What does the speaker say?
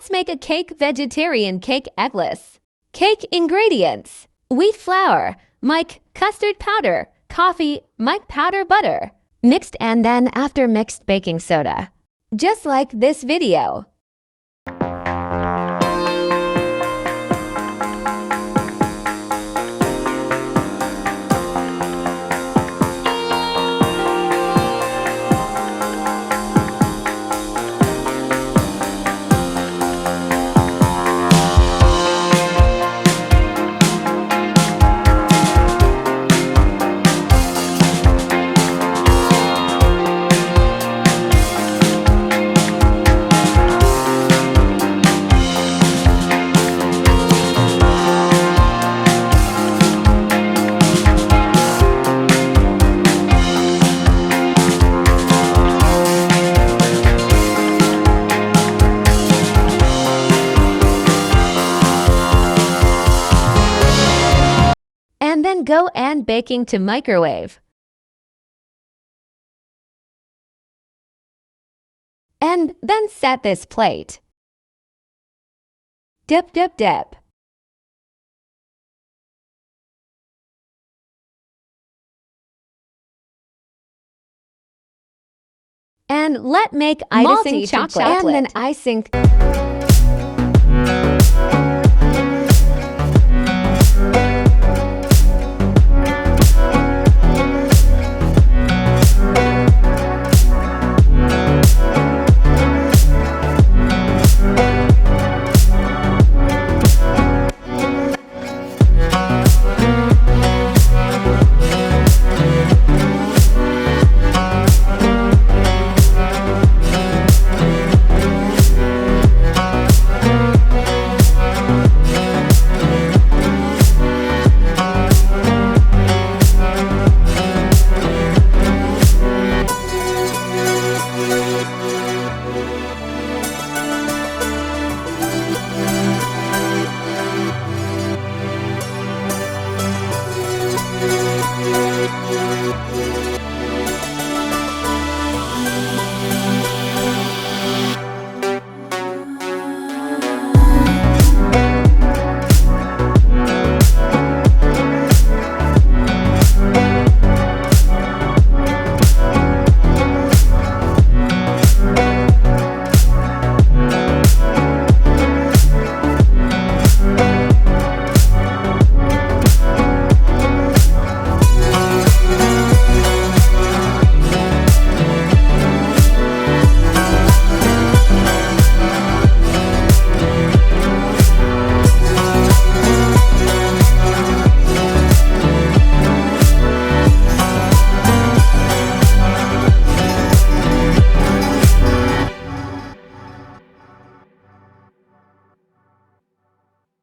Let's make a cake vegetarian cake eggless. Cake ingredients: wheat flour, mic custard powder, coffee, mic powder butter. Mixed and then after mixed baking soda. Just like this video. And then go and baking to microwave. And then set this plate. Dip, dip, dip. And let make icing chocolate. And then icing.